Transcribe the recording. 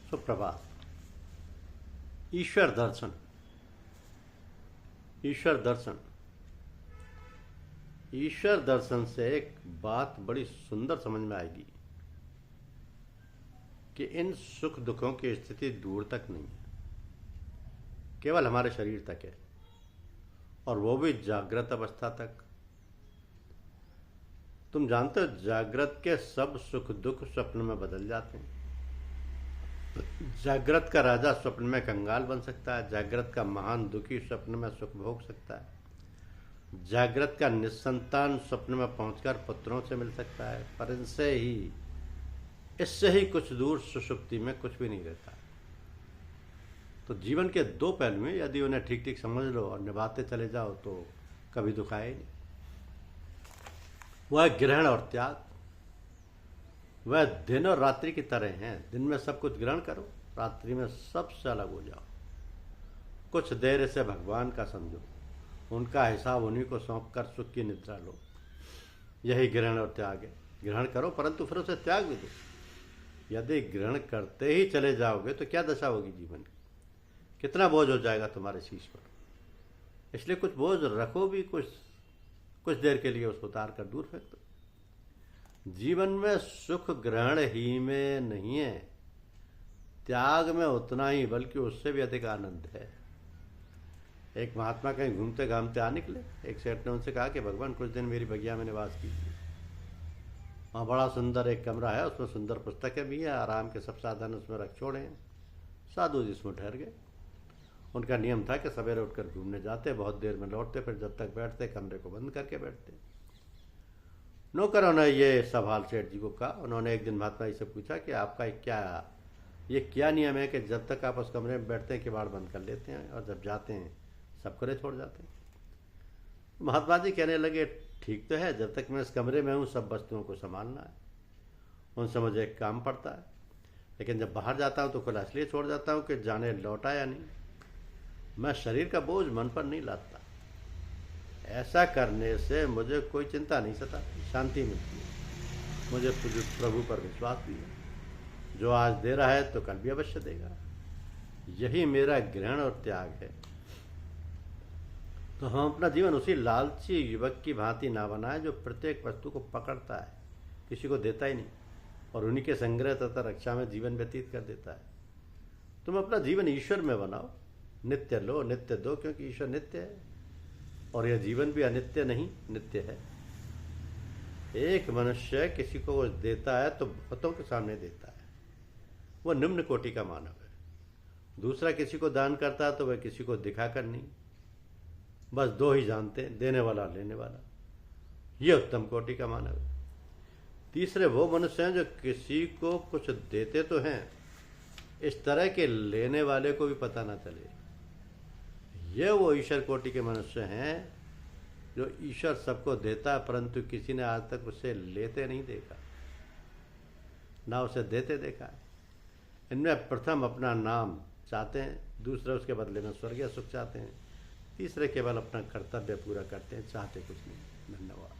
सुप्रभात। ईश्वर दर्शन। ईश्वर दर्शन ईश्वर दर्शन से एक बात बड़ी सुंदर समझ में आएगी कि इन सुख दुखों की स्थिति दूर तक नहीं है, केवल हमारे शरीर तक है, और वो भी जागृत अवस्था तक। तुम जानते हो, जागृत के सब सुख दुख स्वप्न में बदल जाते हैं। जागृत का राजा स्वप्न में कंगाल बन सकता है, जागृत का महान दुखी स्वप्न में सुख भोग सकता है, जागृत का निस्संतान स्वप्न में पहुंचकर पुत्रों से मिल सकता है, पर इससे ही कुछ दूर सुषुप्ति में कुछ भी नहीं रहता। तो जीवन के दो पहलू में यदि उन्हें ठीक ठीक समझ लो और निभाते चले जाओ तो कभी दुख आए नहीं। वह ग्रहण और त्याग। वह दिन और रात्रि की तरह हैं। दिन में सब कुछ ग्रहण करो, रात्रि में सबसे अलग हो जाओ। कुछ देर इसे भगवान का समझो, उनका हिसाब उन्हीं को सौंप कर सुख की निद्रा लो। यही ग्रहण और त्याग है। ग्रहण करो परंतु फिर उसे त्याग भी दो। यदि ग्रहण करते ही चले जाओगे तो क्या दशा होगी जीवन की, कितना बोझ हो जाएगा तुम्हारे शीश पर। इसलिए कुछ बोझ रखो भी, कुछ देर के लिए उसको उतार कर दूर फेंक दो। जीवन में सुख ग्रहण ही में नहीं है, त्याग में उतना ही, बल्कि उससे भी अधिक आनंद है। एक महात्मा कहीं घूमते घामते आ निकले। एक सेठ ने उनसे कहा कि भगवान कुछ दिन मेरी बगिया में निवास कीजिए। वहाँ बड़ा सुंदर एक कमरा है, उसमें सुंदर पुस्तकें भी हैं, आराम के सब साधन उसमें रख छोड़े हैं। साधु जी उसमें ठहर गए। उनका नियम था कि सवेरे उठकर घूमने जाते, बहुत देर में लौटते, फिर जब तक बैठते कमरे को बंद करके बैठते। नौकरों ने ये सवाल सेठ जी को कहा। उन्होंने एक दिन महात्मा जी से पूछा कि आपका ये क्या नियम है कि जब तक आप उस कमरे में बैठते हैं किवाड़ बंद कर लेते हैं और जब जाते हैं सब खुले छोड़ जाते हैं। महात्मा जी कहने लगे, ठीक तो है, जब तक मैं इस कमरे में हूँ सब वस्तुओं को संभालना है, उनसे मुझे एक काम पड़ता है, लेकिन जब बाहर जाता हूँ तो खुला इसलिए छोड़ जाता हूँ कि जाने लौटा या नहीं। मैं शरीर का बोझ मन पर नहीं लाता। ऐसा करने से मुझे कोई चिंता नहीं सताती, शांति मिलती है। मुझे प्रभु पर विश्वास भी है, जो आज दे रहा है तो कल भी अवश्य देगा। यही मेरा ग्रहण और त्याग है। तो हम अपना जीवन उसी लालची युवक की भांति ना बनाए जो प्रत्येक वस्तु को पकड़ता है, किसी को देता ही नहीं, और उन्हीं के संग्रह तथा रक्षा में जीवन व्यतीत कर देता है। तुम अपना जीवन ईश्वर में बनाओ, नित्य लो नित्य दो, क्योंकि ईश्वर नित्य है और यह जीवन भी अनित्य नहीं नित्य है। एक मनुष्य किसी को देता है तो बहुतों के सामने देता है, वह निम्न कोटि का मानव है। दूसरा किसी को दान करता है तो वह किसी को दिखाकर नहीं, बस दो ही जानते हैं, देने वाला लेने वाला। यह उत्तम कोटि का मानव है। तीसरे वो मनुष्य हैं जो किसी को कुछ देते तो हैं, इस तरह के लेने वाले को भी पता ना चले। ये वो ईश्वर कोटि के मनुष्य हैं जो ईश्वर सबको देता है, परंतु किसी ने आज तक उसे लेते नहीं देखा, ना उसे देते देखा है। इनमें प्रथम अपना नाम चाहते हैं, दूसरे उसके बदले में स्वर्गीय सुख चाहते हैं, तीसरे केवल अपना कर्तव्य पूरा करते हैं, चाहते कुछ नहीं। धन्यवाद।